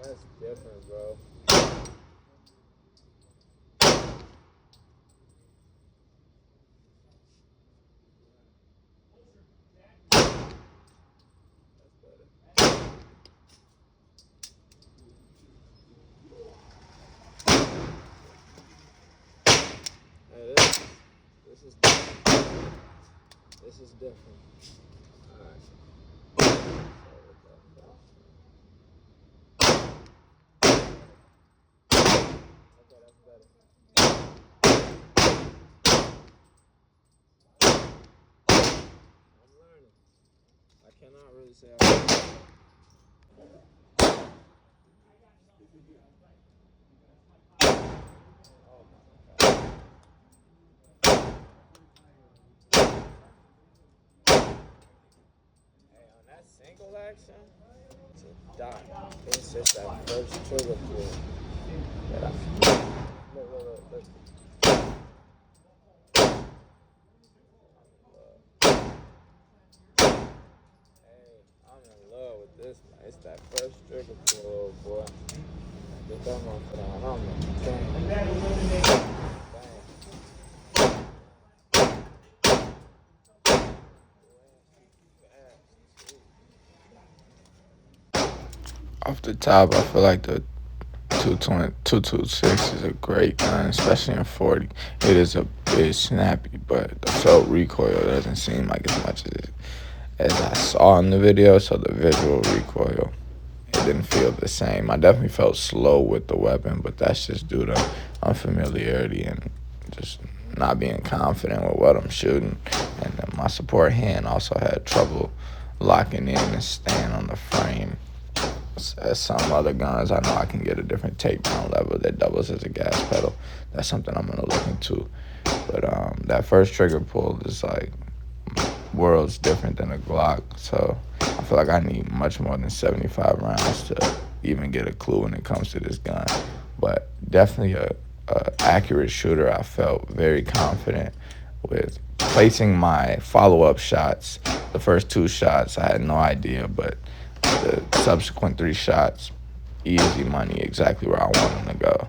That's different, bro. Hey, this is different. This is different. Alright. Okay, that's better. I'm learning. I cannot really say I'm learning. Hey, on that single action, to dot, it's just that first trigger pull that I feel. Look. Hey, I'm in love with this, man. It's that first trigger pull, boy. Get that motherfucker on. Bang. Off the top, I feel like the 226 is a great gun, especially in 40. It is a bit snappy, but the felt recoil doesn't seem like as much as I saw in the video, so the visual recoil, it didn't feel the same. I definitely felt slow with the weapon, but that's just due to unfamiliarity and just not being confident with what I'm shooting. And then my support hand also had trouble locking in and staying on the frame. As some other guns, I know I can get a different takedown level that doubles as a gas pedal. That's something I'm gonna look into. But that first trigger pull is like worlds different than a Glock. So I feel like I need much more than 75 rounds to even get a clue when it comes to this gun. But definitely a accurate shooter. I felt very confident with placing my follow-up shots. The first 2 shots, I had no idea, but the subsequent 3 shots, easy money, exactly where I want them to go.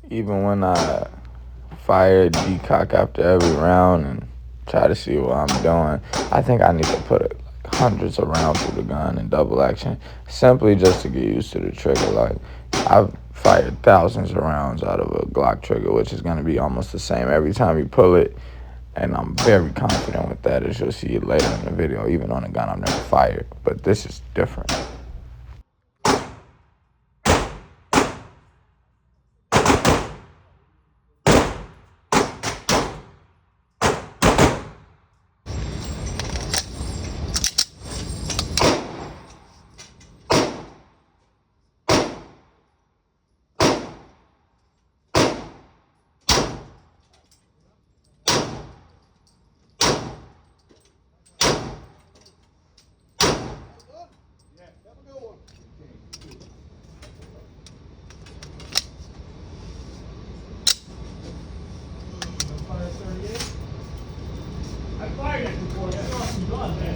Even when I fire decock after every round and try to see what I'm doing, I think I need to put hundreds of rounds through the gun in double action, simply just to get used to the trigger. Like, I've fired thousands of rounds out of a Glock trigger, which is going to be almost the same every time you pull it, and I'm very confident with that, as you'll see later in the video, even on a gun I've never fired. But this is different. I fired it before. That's awesome gun, man.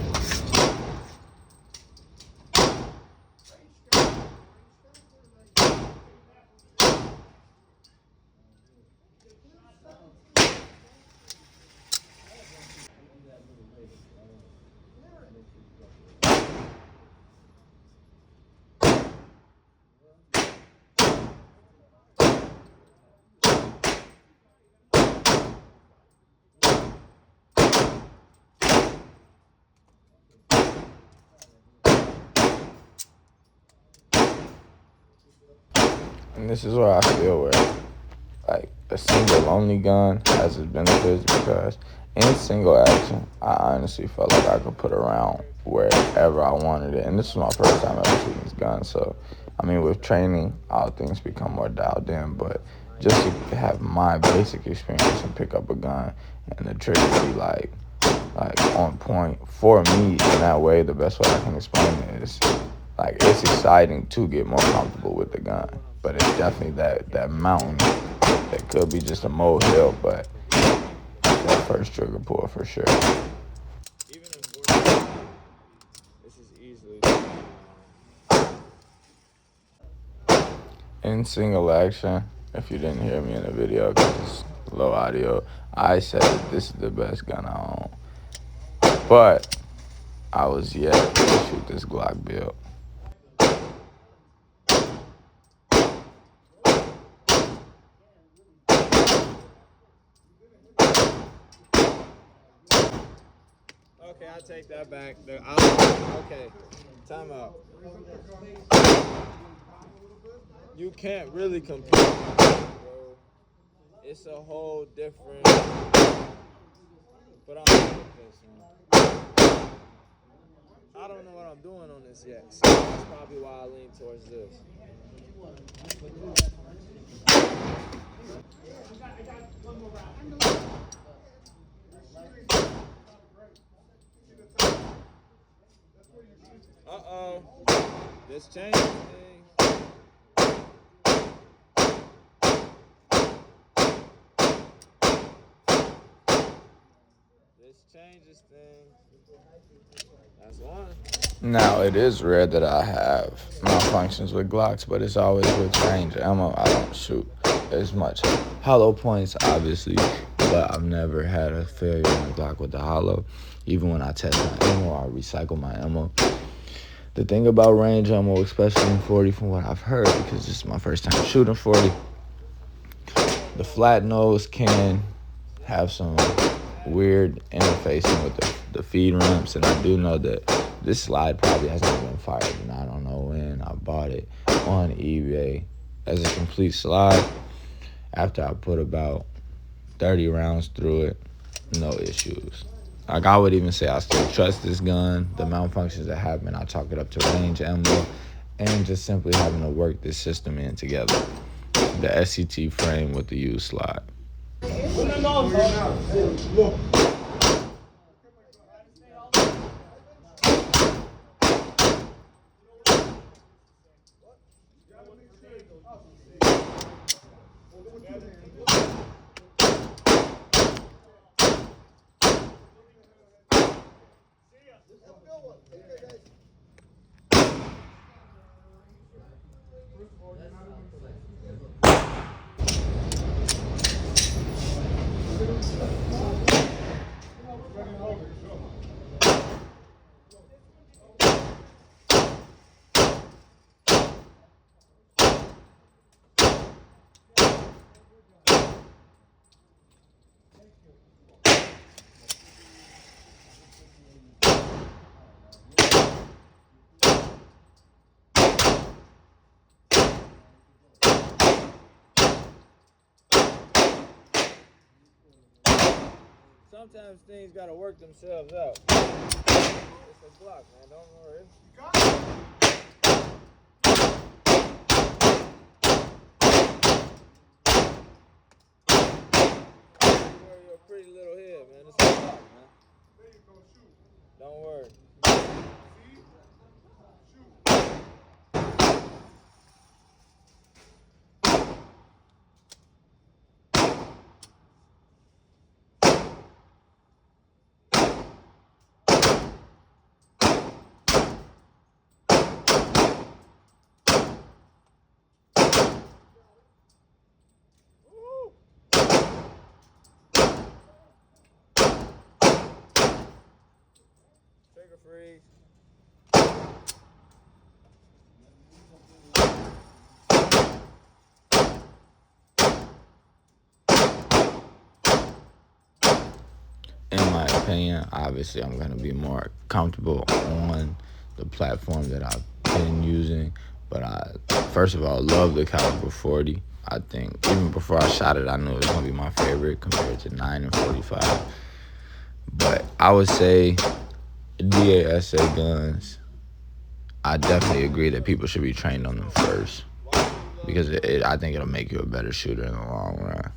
And this is where I feel where, like, a single only gun has its benefits, because in single action, I honestly felt like I could put a round wherever I wanted it. And this was my first time ever shooting this gun, so I mean, with training, all things become more dialed in. But just to have my basic experience and pick up a gun and the trigger be like like on point for me in that way. The best way I can explain it is like it's exciting to get more comfortable with the gun, but it's definitely that mountain that could be just a molehill, but that first trigger pull for sure. Even in 40s, this is easily. In single action, if you didn't hear me in the video because it's low audio, I said that this is the best gun I own. But I was yet to shoot this Glock build. Okay, I take that back. Okay, time out. You can't really compare, bro. It's a whole different. But I'm this one. I don't know what I'm doing on this yet, so that's probably why I lean towards this. Uh-oh. This changes things. This changes things. That's one. Now, it is rare that I have malfunctions with Glocks, but it's always with range ammo. I don't shoot as much hollow points, obviously, but I've never had a failure on a Glock with the hollow. Even when I test my ammo, I recycle my ammo. The thing about range ammo, especially in 40, from what I've heard, because this is my first time shooting 40, the flat nose can have some weird interfacing with the feed ramps, and I do know that this slide probably hasn't been fired, and I don't know when. I bought it on eBay as a complete slide after I put about 30 rounds through it. No issues. Like, I would even say I still trust this gun. The malfunctions that happen, I chalk it up to range ammo and just simply having to work this system in together. The SCT frame with the used slide. Sometimes things gotta work themselves out. It's a Glock, man. Don't worry. Worry your pretty little head, man. It's a Glock, man. Don't worry. Trigger freeze. In my opinion, obviously I'm going to be more comfortable on the platform that I've been using. But I, first of all, love the caliber 40. I think even before I shot it, I knew it was going to be my favorite compared to 9 and 45. But I would say DASA guns, I definitely agree that people should be trained on them first, because I think it'll make you a better shooter in the long run.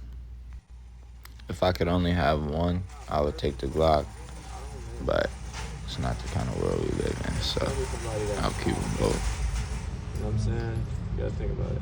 If I could only have one, I would take the Glock. but it's not the kind of world we live in, so Maybe somebody that's I'll keep them both. You know what I'm saying? You gotta think about it.